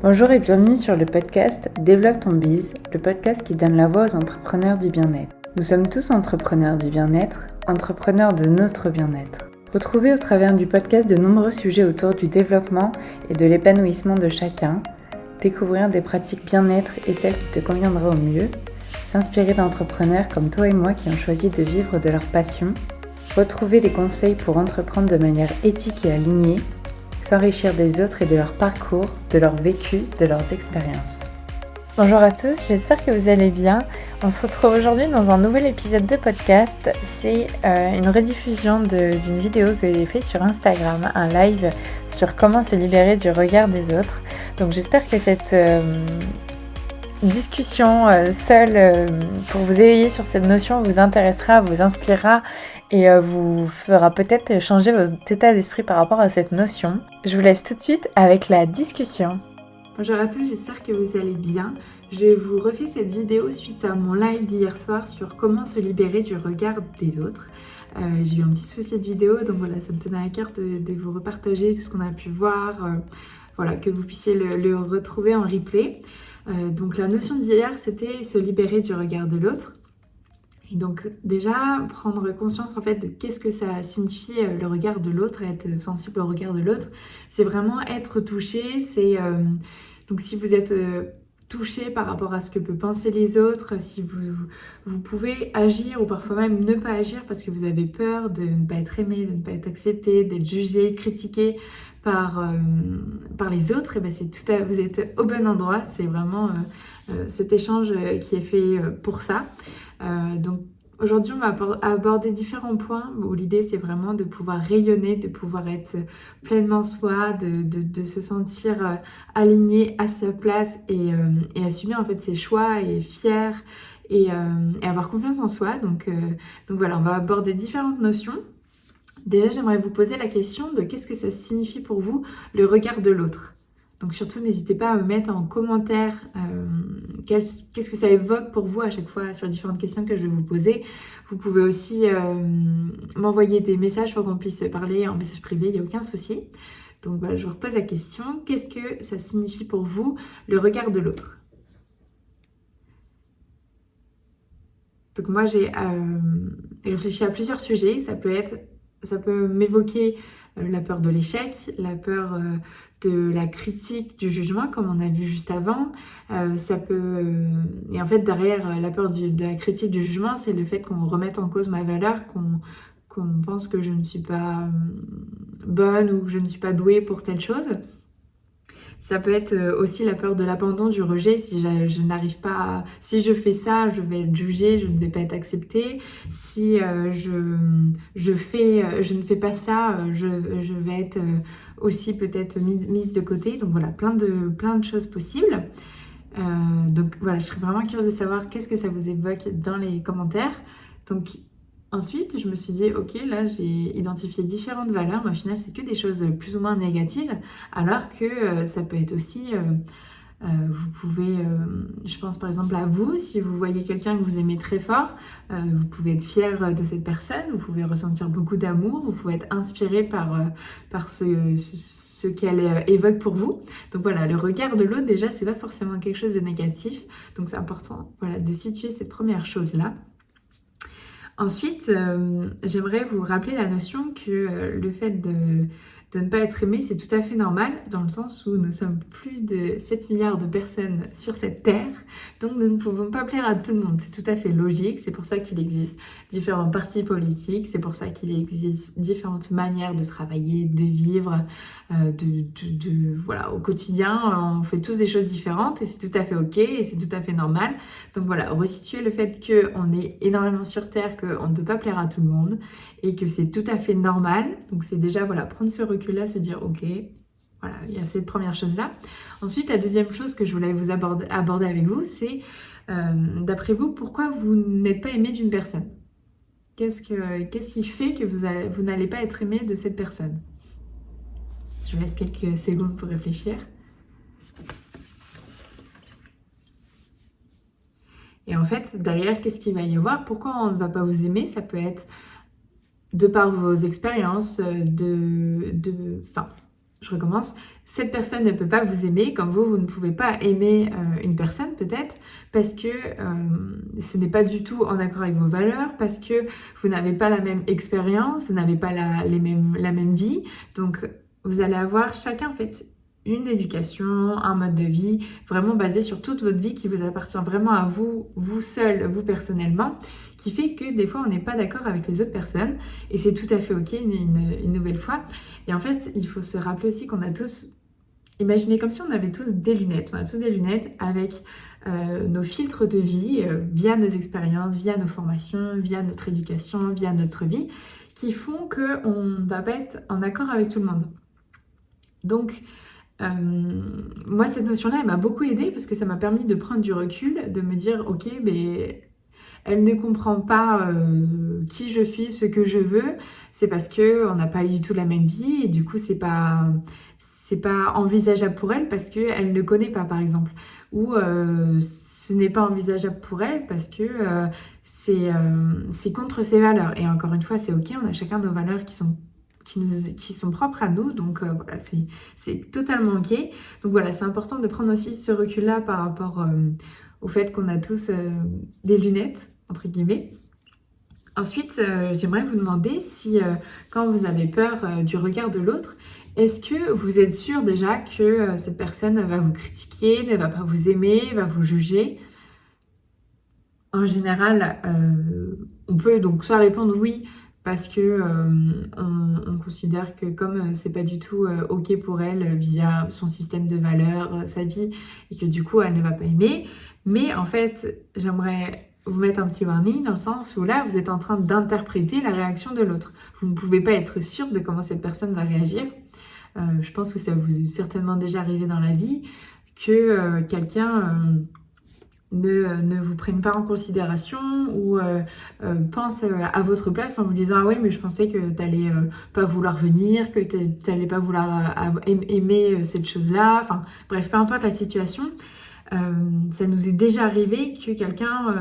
Bonjour et bienvenue sur le podcast Développe ton biz, le podcast qui donne la voix aux entrepreneurs du bien-être. Nous sommes tous entrepreneurs du bien-être, entrepreneurs de notre bien-être. Retrouvez au travers du podcast de nombreux sujets autour du développement et de l'épanouissement de chacun, découvrir des pratiques bien-être et celles qui te conviendraient au mieux, s'inspirer d'entrepreneurs comme toi et moi qui ont choisi de vivre de leur passion, retrouver des conseils pour entreprendre de manière éthique et alignée, s'enrichir des autres et de leur parcours, de leur vécu, de leurs expériences. Bonjour à tous, j'espère que vous allez bien. On se retrouve aujourd'hui dans un nouvel épisode de podcast. C'est une rediffusion d'une vidéo que j'ai faite sur Instagram, un live sur comment se libérer du regard des autres. Donc j'espère que cette discussion seule pour vous éveiller sur cette notion vous intéressera, vous inspirera et vous fera peut-être changer votre état d'esprit par rapport à cette notion. Je vous laisse tout de suite avec la discussion. Bonjour à tous, j'espère que vous allez bien. Je vous refais cette vidéo suite à mon live d'hier soir sur comment se libérer du regard des autres. J'ai eu un petit souci de vidéo, donc voilà, ça me tenait à cœur de vous repartager tout ce qu'on a pu voir, voilà, que vous puissiez le retrouver en replay. Donc la notion d'hier, c'était se libérer du regard de l'autre. Et donc déjà, prendre conscience en fait de qu'est-ce que ça signifie le regard de l'autre, être sensible au regard de l'autre, c'est vraiment être touché, donc si vous êtes touché par rapport à ce que peuvent penser les autres, si vous pouvez agir ou parfois même ne pas agir parce que vous avez peur de ne pas être aimé, de ne pas être accepté, d'être jugé, critiqué par les autres, et ben vous êtes au bon endroit, c'est vraiment cet échange qui est fait pour ça. Donc aujourd'hui on va aborder différents points où l'idée c'est vraiment de pouvoir rayonner, de pouvoir être pleinement soi, de se sentir aligné à sa place et assumer en fait ses choix et fier et avoir confiance en soi. Donc voilà, on va aborder différentes notions. Déjà j'aimerais vous poser la question de qu'est-ce que ça signifie pour vous le regard de l'autre. Donc surtout, n'hésitez pas à me mettre en commentaire qu'est-ce que ça évoque pour vous à chaque fois sur les différentes questions que je vais vous poser. Vous pouvez aussi m'envoyer des messages pour qu'on puisse parler en message privé, il n'y a aucun souci. Donc voilà, je vous repose la question. Qu'est-ce que ça signifie pour vous le regard de l'autre ? Donc moi, j'ai réfléchi à plusieurs sujets. Ça peut m'évoquer la peur de l'échec, la peur de la critique, du jugement, comme on a vu juste avant. Et en fait, derrière la peur de la critique, du jugement, c'est le fait qu'on remette en cause ma valeur, qu'on pense que je ne suis pas bonne ou que je ne suis pas douée pour telle chose. Ça peut être aussi la peur de l'abandon, du rejet. Si je n'arrive pas si je fais ça, je vais être jugée, je ne vais pas être acceptée. Si je ne fais pas ça, je vais être aussi peut-être mise de côté. Donc voilà, plein de choses possibles. Donc voilà, je serais vraiment curieuse de savoir qu'est-ce que ça vous évoque dans les commentaires. Donc ensuite, je me suis dit, ok, là j'ai identifié différentes valeurs, mais au final c'est que des choses plus ou moins négatives, alors que ça peut être aussi, vous pouvez, je pense par exemple à vous, si vous voyez quelqu'un que vous aimez très fort, vous pouvez être fier de cette personne, vous pouvez ressentir beaucoup d'amour, vous pouvez être inspiré par ce qu'elle évoque pour vous. Donc voilà, le regard de l'autre déjà, c'est pas forcément quelque chose de négatif, donc c'est important, voilà, de situer cette première chose-là. Ensuite, j'aimerais vous rappeler la notion que le fait de ne pas être aimé, c'est tout à fait normal, dans le sens où nous sommes plus de 7 milliards de personnes sur cette terre, donc nous ne pouvons pas plaire à tout le monde. C'est tout à fait logique, c'est pour ça qu'il existe différents partis politiques, c'est pour ça qu'il existe différentes manières de travailler, de vivre, voilà, au quotidien, on fait tous des choses différentes et c'est tout à fait ok et c'est tout à fait normal. Donc voilà, resituer le fait qu'on est énormément sur Terre, qu'on ne peut pas plaire à tout le monde et que c'est tout à fait normal. Donc c'est déjà, voilà, prendre ce recul-là, se dire ok, voilà, il y a cette première chose-là. Ensuite, la deuxième chose que je voulais vous aborder avec vous, c'est d'après vous, pourquoi vous n'êtes pas aimé d'une personne ? Qu'est-ce qui fait que vous n'allez pas être aimé de cette personne ? Je vous laisse quelques secondes pour réfléchir. Et en fait, derrière, qu'est-ce qu'il va y avoir ? Pourquoi on ne va pas vous aimer ? Ça peut être de par vos expériences, enfin, je recommence, cette personne ne peut pas vous aimer comme vous ne pouvez pas aimer une personne peut-être parce que ce n'est pas du tout en accord avec vos valeurs, parce que vous n'avez pas la même expérience, vous n'avez pas la même vie. Donc vous allez avoir chacun en fait une éducation, un mode de vie vraiment basé sur toute votre vie qui vous appartient vraiment à vous, vous seul, vous personnellement, qui fait que des fois on n'est pas d'accord avec les autres personnes et c'est tout à fait ok une nouvelle fois. Et en fait, il faut se rappeler aussi qu'on a tous, imaginez comme si on avait tous des lunettes, on a tous des lunettes avec nos filtres de vie via nos expériences, via nos formations, via notre éducation, via notre vie, qui font qu'on ne va pas être en accord avec tout le monde. Donc, moi, cette notion-là, elle m'a beaucoup aidée parce que ça m'a permis de prendre du recul, de me dire, ok, mais elle ne comprend pas qui je suis, ce que je veux, c'est parce que on n'a pas eu du tout la même vie et du coup, c'est pas envisageable pour elle parce qu'elle ne connaît pas, par exemple. Ou ce n'est pas envisageable pour elle parce que c'est contre ses valeurs. Et encore une fois, c'est ok, on a chacun nos valeurs qui sont propres à nous, donc voilà, c'est totalement ok. Donc voilà, c'est important de prendre aussi ce recul-là par rapport au fait qu'on a tous des lunettes, entre guillemets. Ensuite, j'aimerais vous demander si quand vous avez peur du regard de l'autre, est-ce que vous êtes sûr déjà que cette personne va vous critiquer, ne va pas vous aimer, va vous juger? En général, on peut donc soit répondre oui, parce que on considère que comme c'est pas du tout ok pour elle via son système de valeurs, sa vie, et que du coup elle ne va pas aimer. Mais en fait, j'aimerais vous mettre un petit warning dans le sens où là, vous êtes en train d'interpréter la réaction de l'autre. Vous ne pouvez pas être sûr de comment cette personne va réagir. Je pense que ça vous est certainement déjà arrivé dans la vie que quelqu'un ne vous prenne pas en considération ou pense à votre place en vous disant ah oui mais je pensais que t'allais pas vouloir venir, que t'allais pas vouloir aimer cette chose-là, enfin bref, peu importe la situation. Ça nous est déjà arrivé que quelqu'un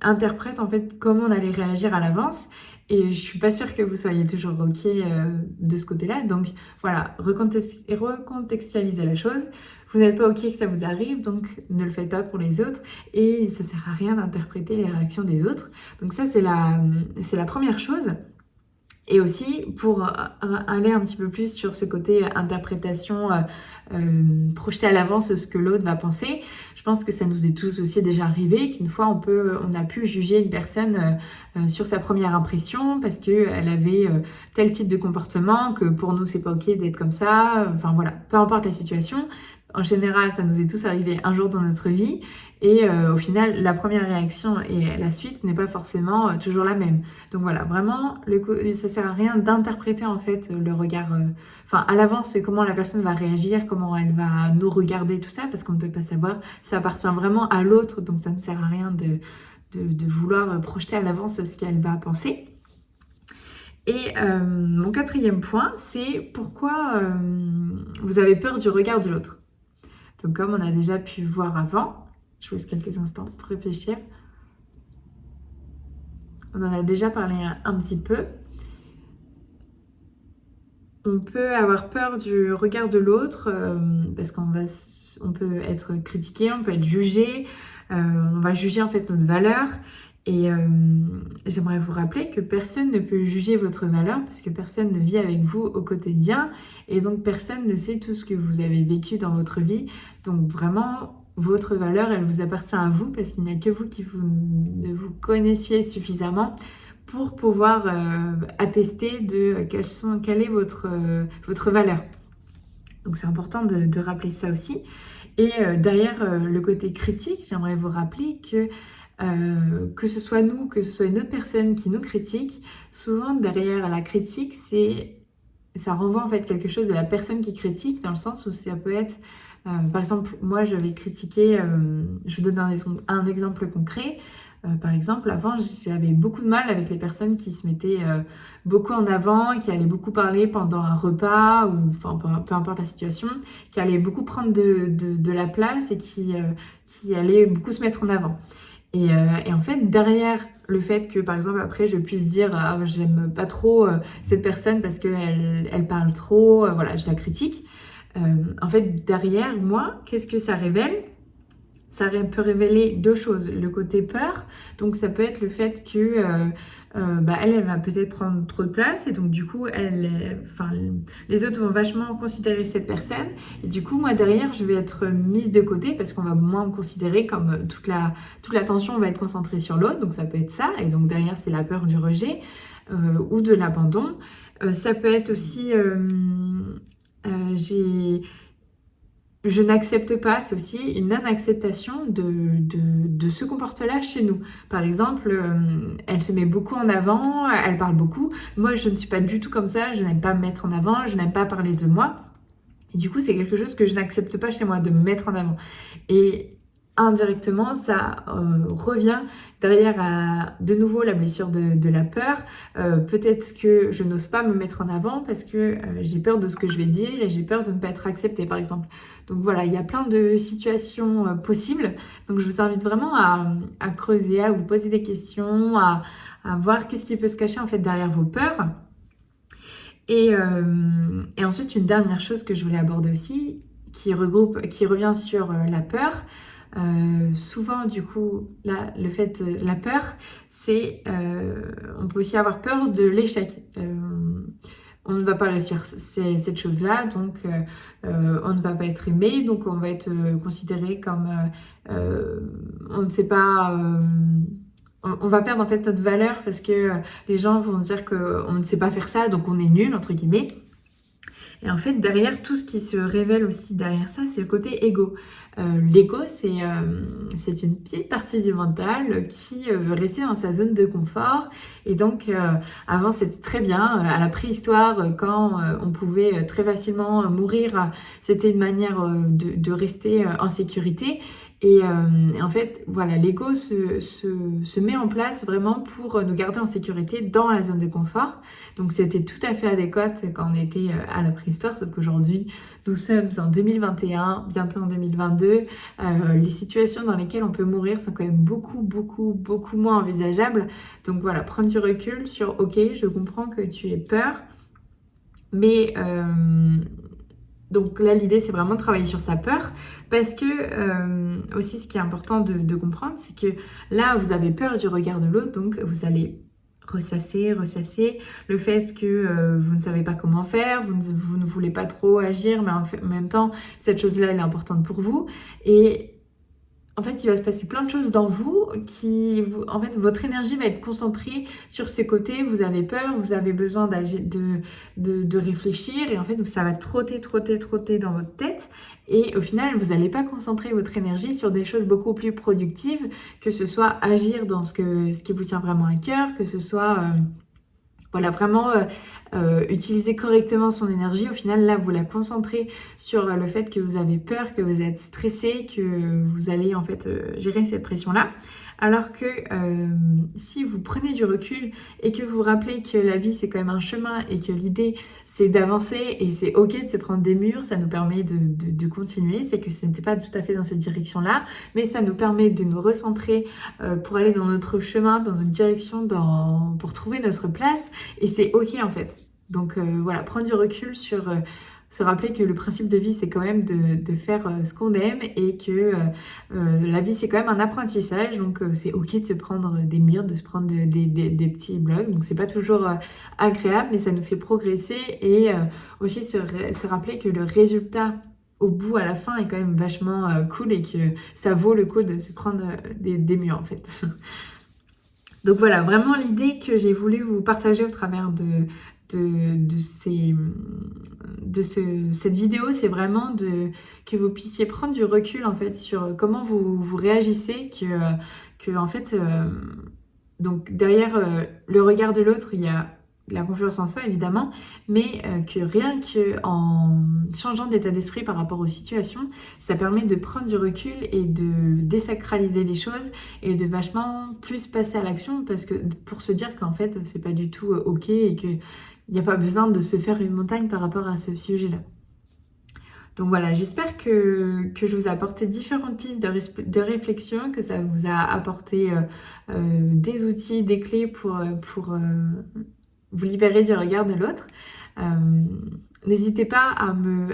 interprète en fait comment on allait réagir à l'avance et je suis pas sûre que vous soyez toujours ok de ce côté-là, donc voilà, recontextualiser la chose. Vous n'êtes pas ok que ça vous arrive, donc ne le faites pas pour les autres et ça sert à rien d'interpréter les réactions des autres. Donc ça c'est la première chose. Et aussi, pour aller un petit peu plus sur ce côté interprétation, projeter à l'avance ce que l'autre va penser, je pense que ça nous est tous aussi déjà arrivé, qu'une fois on a pu juger une personne sur sa première impression parce qu'elle avait tel type de comportement, que pour nous c'est pas ok d'être comme ça, enfin voilà, peu importe la situation. En général, ça nous est tous arrivé un jour dans notre vie et au final, la première réaction et la suite n'est pas forcément toujours la même. Donc voilà, vraiment, ça sert à rien d'interpréter en fait le regard, à l'avance comment la personne va réagir, comment elle va nous regarder, tout ça, parce qu'on ne peut pas savoir. Ça appartient vraiment à l'autre, donc ça ne sert à rien de vouloir projeter à l'avance ce qu'elle va penser. Et mon quatrième point, c'est pourquoi vous avez peur du regard de l'autre. Donc comme on a déjà pu voir avant, je vous laisse quelques instants pour réfléchir. On en a déjà parlé un petit peu. On peut avoir peur du regard de l'autre parce on peut être critiqué, on peut être jugé, on va juger en fait notre valeur. Et j'aimerais vous rappeler que personne ne peut juger votre valeur parce que personne ne vit avec vous au quotidien et donc personne ne sait tout ce que vous avez vécu dans votre vie. Donc vraiment, votre valeur, elle vous appartient à vous parce qu'il n'y a que vous qui ne vous connaissiez suffisamment pour pouvoir attester de quelle est votre valeur. Donc c'est important de rappeler ça aussi. Et derrière le côté critique, j'aimerais vous rappeler que ce soit nous, que ce soit une autre personne qui nous critique, souvent derrière la critique, ça renvoie en fait quelque chose de la personne qui critique, dans le sens où ça peut être, par exemple, moi je vais critiquer, je vous donne un exemple concret. Par exemple, avant, j'avais beaucoup de mal avec les personnes qui se mettaient beaucoup en avant, qui allaient beaucoup parler pendant un repas, ou enfin, peu importe la situation, qui allaient beaucoup prendre de la place et qui allaient beaucoup se mettre en avant. Et en fait, derrière le fait que, par exemple, après, je puisse dire ah, j'aime pas trop cette personne parce qu'elle parle trop, voilà, je la critique. En fait, derrière moi, qu'est-ce que ça révèle? Ça peut révéler deux choses. Le côté peur, donc ça peut être le fait que elle va peut-être prendre trop de place et donc du coup, les autres vont vachement considérer cette personne et du coup, moi derrière, je vais être mise de côté parce qu'on va moins me considérer comme toute l'attention va être concentrée sur l'autre, donc ça peut être ça et donc derrière, c'est la peur du rejet ou de l'abandon. Ça peut être aussi, je n'accepte pas, c'est aussi une non-acceptation de ce comportement-là chez nous. Par exemple, elle se met beaucoup en avant, elle parle beaucoup. Moi, je ne suis pas du tout comme ça, je n'aime pas me mettre en avant, je n'aime pas parler de moi. Et du coup, c'est quelque chose que je n'accepte pas chez moi, de me mettre en avant. Et indirectement, ça revient derrière à de nouveau la blessure de la peur. Peut-être que je n'ose pas me mettre en avant parce que j'ai peur de ce que je vais dire et j'ai peur de ne pas être acceptée, par exemple. Donc voilà, il y a plein de situations possibles. Donc je vous invite vraiment à creuser, à vous poser des questions, à voir qu'est-ce qui peut se cacher en fait derrière vos peurs. Et ensuite, une dernière chose que je voulais aborder aussi, qui revient sur la peur. Souvent, du coup, là, la peur, c'est, on peut aussi avoir peur de l'échec. On ne va pas réussir cette chose-là, donc on ne va pas être aimé, donc on va être considéré comme, on ne sait pas. On va perdre en fait notre valeur parce que les gens vont se dire qu'on ne sait pas faire ça, donc on est nul, entre guillemets. Et en fait, derrière, tout ce qui se révèle aussi derrière ça, c'est le côté égo. L'ego, c'est une petite partie du mental qui veut rester dans sa zone de confort. Et donc, avant, c'était très bien. À la préhistoire, quand on pouvait très facilement mourir, c'était une manière de rester en sécurité. Et en fait, voilà, l'ego se met en place vraiment pour nous garder en sécurité dans la zone de confort. Donc c'était tout à fait adéquat quand on était à la préhistoire, sauf qu'aujourd'hui, nous sommes en 2021, bientôt en 2022. Les situations dans lesquelles on peut mourir sont quand même beaucoup, beaucoup, beaucoup moins envisageables. Donc voilà, prendre du recul sur, ok, je comprends que tu aies peur, mais... donc là, l'idée, c'est vraiment de travailler sur sa peur parce que aussi, ce qui est important de comprendre, c'est que là, vous avez peur du regard de l'autre, donc vous allez ressasser le fait que vous ne savez pas comment faire, vous ne voulez pas trop agir, mais en même temps, cette chose-là, elle est importante pour vous. Et en fait, il va se passer plein de choses dans vous en fait, votre énergie va être concentrée sur ce côté. Vous avez peur, vous avez besoin de réfléchir et en fait, ça va trotter dans votre tête. Et au final, vous n'allez pas concentrer votre énergie sur des choses beaucoup plus productives, que ce soit agir dans ce qui vous tient vraiment à cœur, que ce soit... voilà, vraiment utiliser correctement son énergie. Au final, là, vous la concentrez sur le fait que vous avez peur, que vous êtes stressé, que vous allez en fait gérer cette pression-là. Alors que si vous prenez du recul et que vous vous rappelez que la vie, c'est quand même un chemin et que l'idée, c'est d'avancer et c'est ok de se prendre des murs, ça nous permet de continuer. C'est que ce n'était pas tout à fait dans cette direction-là, mais ça nous permet de nous recentrer pour aller dans notre chemin, dans notre direction, pour trouver notre place. Et c'est ok en fait. Donc voilà, prendre du recul sur... se rappeler que le principe de vie, c'est quand même de faire ce qu'on aime et que la vie, c'est quand même un apprentissage. Donc, c'est OK de se prendre des murs, de se prendre des petits blocs. Donc, c'est pas toujours agréable, mais ça nous fait progresser et aussi se rappeler que le résultat au bout, à la fin, est quand même vachement cool et que ça vaut le coup de se prendre des murs, en fait. Donc voilà, vraiment l'idée que j'ai voulu vous partager au travers cette vidéo, c'est vraiment que vous puissiez prendre du recul en fait sur comment vous réagissez, que en fait, donc derrière le regard de l'autre, il y a la confiance en soi évidemment, mais que rien qu'en changeant d'état d'esprit par rapport aux situations, ça permet de prendre du recul et de désacraliser les choses et de vachement plus passer à l'action parce que pour se dire qu'en fait c'est pas du tout ok et que il n'y a pas besoin de se faire une montagne par rapport à ce sujet-là. Donc voilà, j'espère que je vous ai apporté différentes pistes de réflexion, que ça vous a apporté des outils, des clés pour vous libérer du regard de l'autre. N'hésitez pas à me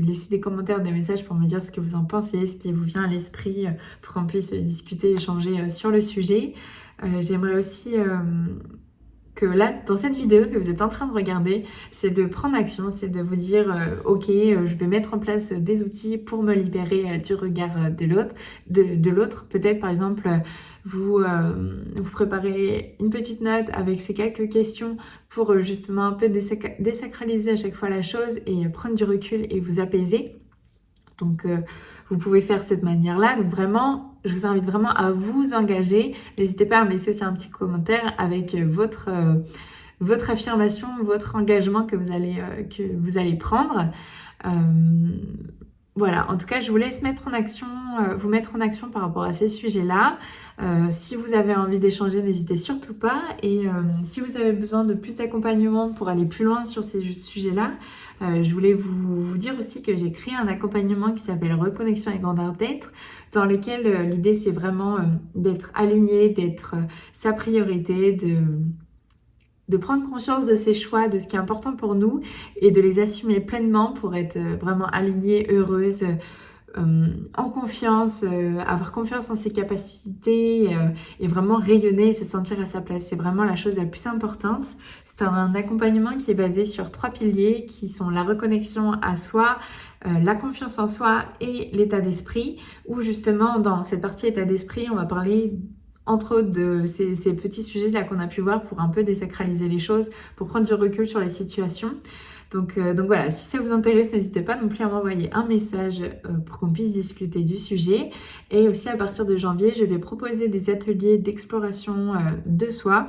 laisser des commentaires, des messages pour me dire ce que vous en pensez, ce qui vous vient à l'esprit pour qu'on puisse discuter, échanger sur le sujet. J'aimerais aussi que là, dans cette vidéo que vous êtes en train de regarder, c'est de prendre action, c'est de vous dire ok, je vais mettre en place des outils pour me libérer du regard de l'autre. Peut-être par exemple, vous préparez une petite note avec ces quelques questions pour justement un peu désacraliser à chaque fois la chose et prendre du recul et vous apaiser. Donc vous pouvez faire cette manière-là. Donc vraiment, je vous invite vraiment à vous engager. N'hésitez pas à me laisser aussi un petit commentaire avec votre affirmation, votre engagement que vous allez prendre. Voilà, en tout cas, je vous laisse vous mettre en action par rapport à ces sujets-là. Si vous avez envie d'échanger, n'hésitez surtout pas. Et si vous avez besoin de plus d'accompagnement pour aller plus loin sur ces sujets-là, je voulais vous dire aussi que j'ai créé un accompagnement qui s'appelle Reconnexion et grandeur d'être, dans lequel l'idée c'est vraiment d'être aligné, d'être sa priorité, de prendre conscience de ses choix, de ce qui est important pour nous et de les assumer pleinement pour être vraiment alignée, heureuse, en confiance, avoir confiance en ses capacités et vraiment rayonner et se sentir à sa place. C'est vraiment la chose la plus importante. C'est un accompagnement qui est basé sur 3 piliers qui sont la reconnexion à soi, la confiance en soi et l'état d'esprit, où justement dans cette partie état d'esprit, on va parler entre autres de ces petits sujets-là qu'on a pu voir pour un peu désacraliser les choses, pour prendre du recul sur les situations. Donc voilà, si ça vous intéresse, n'hésitez pas non plus à m'envoyer un message pour qu'on puisse discuter du sujet. Et aussi à partir de janvier, je vais proposer des ateliers d'exploration de soi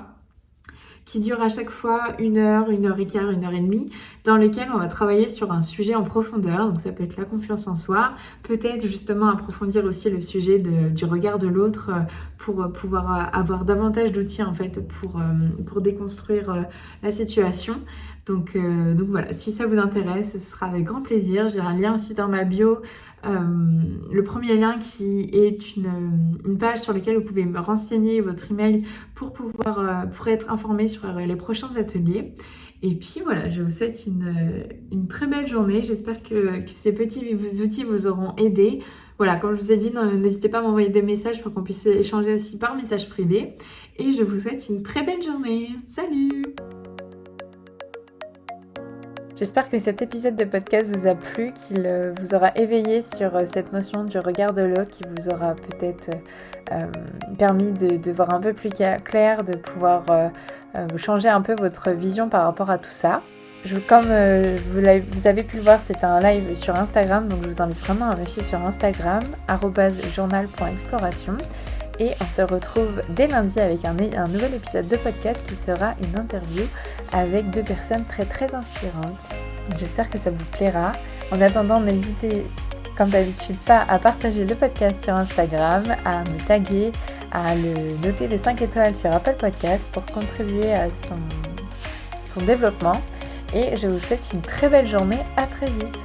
qui durent à chaque fois 1 heure, 1h15, 1h30, dans lesquels on va travailler sur un sujet en profondeur. Donc ça peut être la confiance en soi, peut-être justement approfondir aussi le sujet du regard de l'autre pour pouvoir avoir davantage d'outils en fait pour déconstruire la situation. Donc voilà, si ça vous intéresse, ce sera avec grand plaisir. J'ai un lien aussi dans ma bio. Le premier lien qui est une page sur laquelle vous pouvez me renseigner votre email pour être informé sur les prochains ateliers. Et puis voilà, je vous souhaite une très belle journée. J'espère que ces petits outils vous auront aidé. Voilà, comme je vous ai dit, n'hésitez pas à m'envoyer des messages pour qu'on puisse échanger aussi par message privé. Et je vous souhaite une très belle journée. Salut! J'espère que cet épisode de podcast vous a plu, qu'il vous aura éveillé sur cette notion du regard de l'autre, qui vous aura peut-être permis de voir un peu plus clair, de pouvoir changer un peu votre vision par rapport à tout ça. Comme vous avez pu le voir, c'est un live sur Instagram, donc je vous invite vraiment à me suivre sur Instagram, @journal.exploration. Et on se retrouve dès lundi avec un nouvel épisode de podcast qui sera une interview avec 2 personnes très très inspirantes. Donc j'espère que ça vous plaira. En attendant, n'hésitez comme d'habitude pas à partager le podcast sur Instagram, à me taguer, à le noter des 5 étoiles sur Apple Podcast pour contribuer à son développement. Et je vous souhaite une très belle journée. À très vite.